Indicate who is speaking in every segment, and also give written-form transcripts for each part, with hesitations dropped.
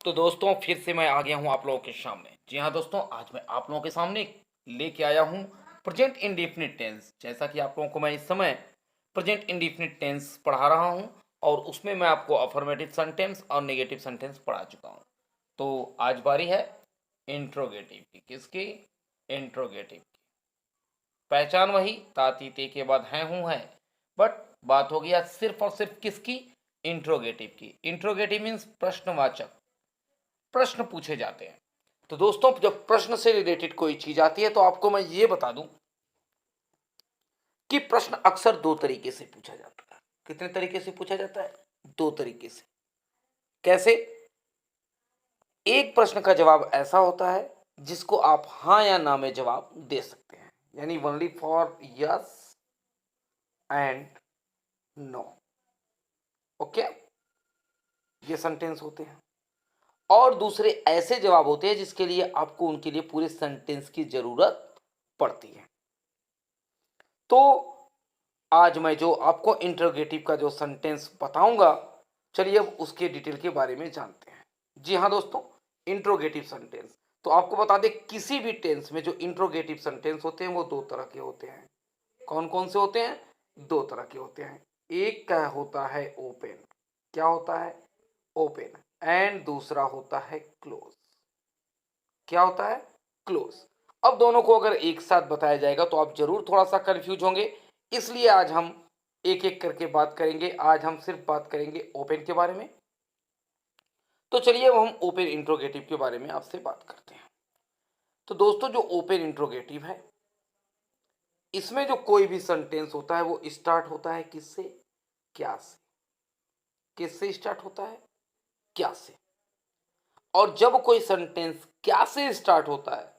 Speaker 1: तो दोस्तों फिर से मैं आ गया हूँ आप लोगों के सामने। जी हाँ दोस्तों, आज मैं आप लोगों के सामने लेके आया हूँ प्रेजेंट इंडेफिनिट टेंस। जैसा कि आप लोगों को मैं इस समय प्रेजेंट इंडेफिनिट टेंस पढ़ा रहा हूँ और उसमें मैं आपको अफर्मेटिव सेंटेंस और नेगेटिव सेंटेंस पढ़ा चुका हूँ। तो आज बारी है इंट्रोगेटिव की। किसकी? इंट्रोगेटिव की। पहचान वही ताती ते के बाद है हूँ है, बट बात हो गया सिर्फ और सिर्फ किसकी? इंट्रोगेटिव की। इंट्रोगेटिव मीन्स प्रश्नवाचक, प्रश्न पूछे जाते हैं। तो दोस्तों जब प्रश्न से रिलेटेड कोई चीज आती है तो आपको मैं ये बता दूं कि प्रश्न अक्सर दो तरीके से पूछा जाता है। कितने तरीके से पूछा जाता है? दो तरीके से। कैसे? एक प्रश्न का जवाब ऐसा होता है जिसको आप हां या ना में जवाब दे सकते हैं, यानी only for yes and no. Okay, ये सेंटेंस होते हैं। और दूसरे ऐसे जवाब होते हैं जिसके लिए आपको उनके लिए पूरे सेंटेंस की जरूरत पड़ती है। तो आज मैं जो आपको इंटरोगेटिव का जो सेंटेंस बताऊंगा, चलिए अब उसके डिटेल के बारे में जानते हैं। जी हाँ दोस्तों, इंट्रोगेटिव सेंटेंस। तो आपको बता दें, किसी भी टेंस में जो इंट्रोगेटिव सेंटेंस होते हैं वो दो तरह के होते हैं। कौन कौन से होते हैं? दो तरह के होते हैं। एक का होता है ओपन। क्या होता है? ओपन। एंड दूसरा होता है क्लोज। क्या होता है? क्लोज। अब दोनों को अगर एक साथ बताया जाएगा तो आप जरूर थोड़ा सा कंफ्यूज होंगे, इसलिए आज हम एक एक करके बात करेंगे। आज हम सिर्फ बात करेंगे ओपन के बारे में। तो चलिए अब हम ओपन इंट्रोगेटिव के बारे में आपसे बात करते हैं। तो दोस्तों जो ओपन इंट्रोगेटिव है, इसमें जो कोई भी सेंटेंस होता है वो स्टार्ट होता है किससे? क्या से। किससे स्टार्ट होता है? क्या से। और जब कोई सेंटेंस क्या से स्टार्ट होता है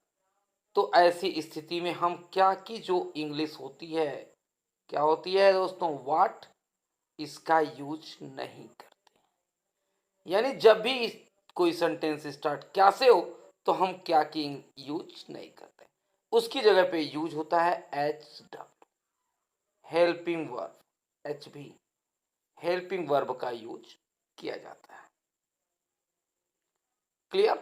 Speaker 1: तो ऐसी स्थिति में हम क्या की जो इंग्लिश होती है, क्या होती है दोस्तों? व्हाट, इसका यूज नहीं करते। यानी जब भी कोई सेंटेंस स्टार्ट क्या से हो तो हम क्या की यूज नहीं करते, उसकी जगह पे यूज होता है H W, helping verb. H भी हेल्पिंग वर्ब का यूज किया जाता है। क्लियर?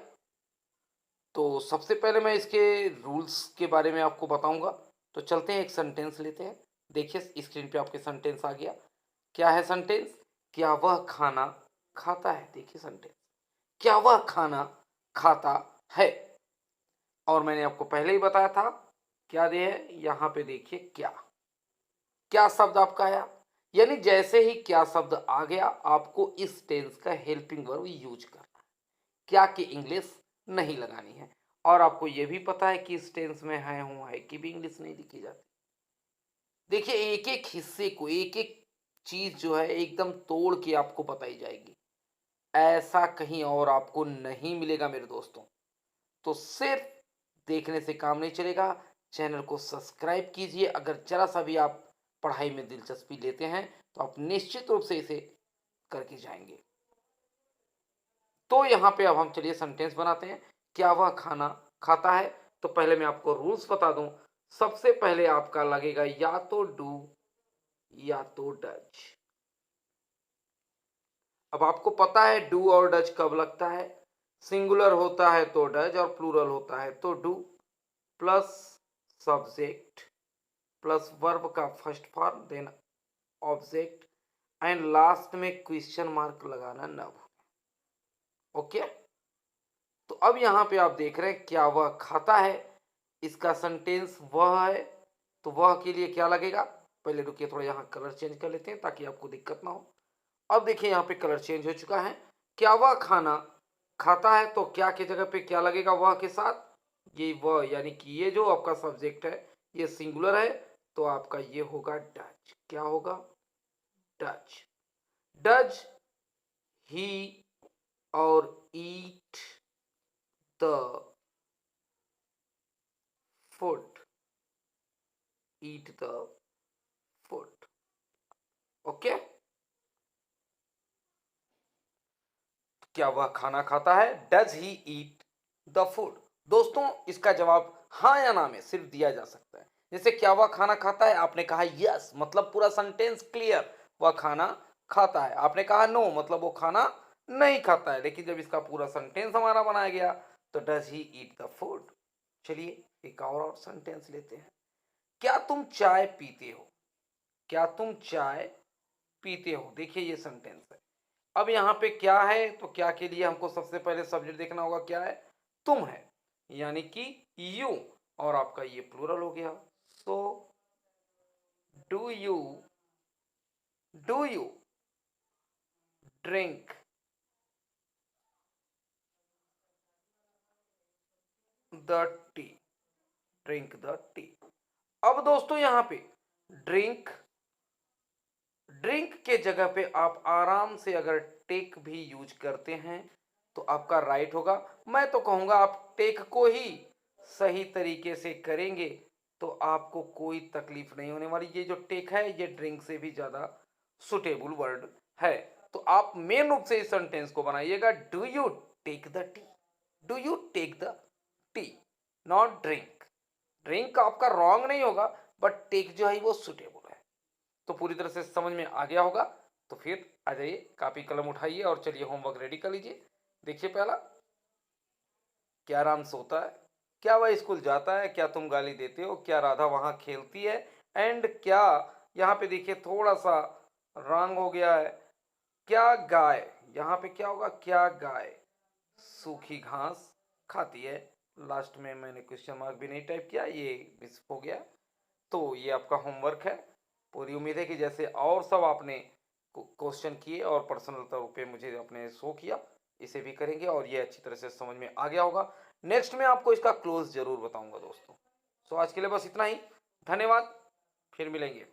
Speaker 1: तो सबसे पहले मैं इसके रूल्स के बारे में आपको बताऊंगा। तो चलते हैं, एक सेंटेंस लेते हैं। देखिए स्क्रीन पे आपके सेंटेंस आ गया। क्या है सेंटेंस? क्या वह खाना खाता है। देखिए सेंटेंस, क्या वह खाना खाता है। और मैंने आपको पहले ही बताया था क्या दे है यहां पे। देखिए क्या, क्या शब्द आपका आया, यानी जैसे ही क्या शब्द आ गया आपको इस टेंस का हेल्पिंग वर्ब यूज करना है। क्या की इंग्लिश नहीं लगानी है। और आपको यह भी पता है कि इस टेंस में है हूं है की भी इंग्लिश नहीं लिखी जाती। देखिए एक एक हिस्से को, एक एक चीज जो है एकदम तोड़ के आपको बताई जाएगी। ऐसा कहीं और आपको नहीं मिलेगा मेरे दोस्तों। तो सिर्फ देखने से काम नहीं चलेगा, चैनल को सब्सक्राइब कीजिए। अगर जरा सा भी आप पढ़ाई में दिलचस्पी लेते हैं तो आप निश्चित रूप से इसे करके जाएंगे। तो यहाँ पे अब हम चलिए सेंटेंस बनाते हैं। क्या वह खाना खाता है। तो पहले मैं आपको रूल्स बता दूं। सबसे पहले आपका लगेगा या तो डू या तो डज। अब आपको पता है डू और डज कब लगता है। सिंगुलर होता है तो डज और प्लूरल होता है तो do, plus subject plus verb का first form then object and last में क्वेश्चन मार्क लगाना न भूलें। ओके। तो अब यहां पे आप देख रहे हैं क्या वह खाता है, इसका सेंटेंस वह है। तो वह के लिए क्या लगेगा? पहले रुकिए, थोड़ा यहाँ कलर चेंज कर लेते हैं ताकि आपको दिक्कत ना हो। अब देखिए यहाँ पे कलर चेंज हो चुका है। क्या वह खाना खाता है, तो क्या की जगह पे क्या लगेगा वह के साथ? ये वह, यानी कि ये जो आपका सब्जेक्ट है ये सिंगुलर है तो आपका ये होगा डज। क्या होगा? डज। डज ही और eat the food. Eat the food. Okay. क्या वह खाना खाता है? Does he eat the food. दोस्तों इसका जवाब हाँ या ना में सिर्फ दिया जा सकता है। जैसे क्या वह खाना खाता है, आपने कहा यस, मतलब पूरा सेंटेंस क्लियर, वह खाना खाता है। आपने कहा नो, मतलब वो खाना नहीं खाता है। लेकिन जब इसका पूरा सेंटेंस हमारा बनाया गया तो does he eat the food. चलिए एक और सेंटेंस लेते हैं। क्या तुम चाय पीते हो? क्या तुम चाय पीते हो? देखिए ये सेंटेंस है। अब यहाँ पे क्या है, तो क्या के लिए हमको सबसे पहले सब्जेक्ट देखना होगा, क्या है, तुम है, यानी कि यू, और आपका ये प्लूरल हो गया। So do you drink the T, drink the T. अब दोस्तों यहां पे ड्रिंक, ड्रिंक के जगह पे आप आराम से अगर टेक भी यूज करते हैं तो आपका राइट होगा। मैं तो कहूंगा आप टेक को ही सही तरीके से करेंगे तो आपको कोई तकलीफ नहीं होने वाली। ये जो टेक है ये ड्रिंक से भी ज्यादा सुटेबल वर्ड है। तो आप मेन रूप से इस सेंटेंस को बनाइएगा, do you take the tea, do you take the tea, not drink. Drink आपका रॉन्ग नहीं होगा, बट टेक जो है वो सुटेबल है। तो पूरी तरह से समझ में आ गया होगा। तो फिर आ जाइए, कापी कलम उठाइए और चलिए होमवर्क रेडी कर लीजिए। देखिए पहला, क्या राम सोता है? क्या वह स्कूल जाता है? क्या तुम गाली देते हो? क्या राधा वहां खेलती है? एंड क्या, यहाँ पे देखिए थोड़ा सा रॉन्ग हो गया है, क्या गाय, यहाँ पे क्या होगा, क्या गाय सूखी घास खाती है? लास्ट में मैंने क्वेश्चन मार्क भी नहीं टाइप किया, ये मिस हो गया। तो ये आपका होमवर्क है। पूरी उम्मीद है कि जैसे और सब आपने क्वेश्चन किए और पर्सनल तौर पे मुझे अपने शो किया, इसे भी करेंगे और ये अच्छी तरह से समझ में आ गया होगा। नेक्स्ट में आपको इसका क्लोज जरूर बताऊंगा दोस्तों। सो आज के लिए बस इतना ही। धन्यवाद, फिर मिलेंगे।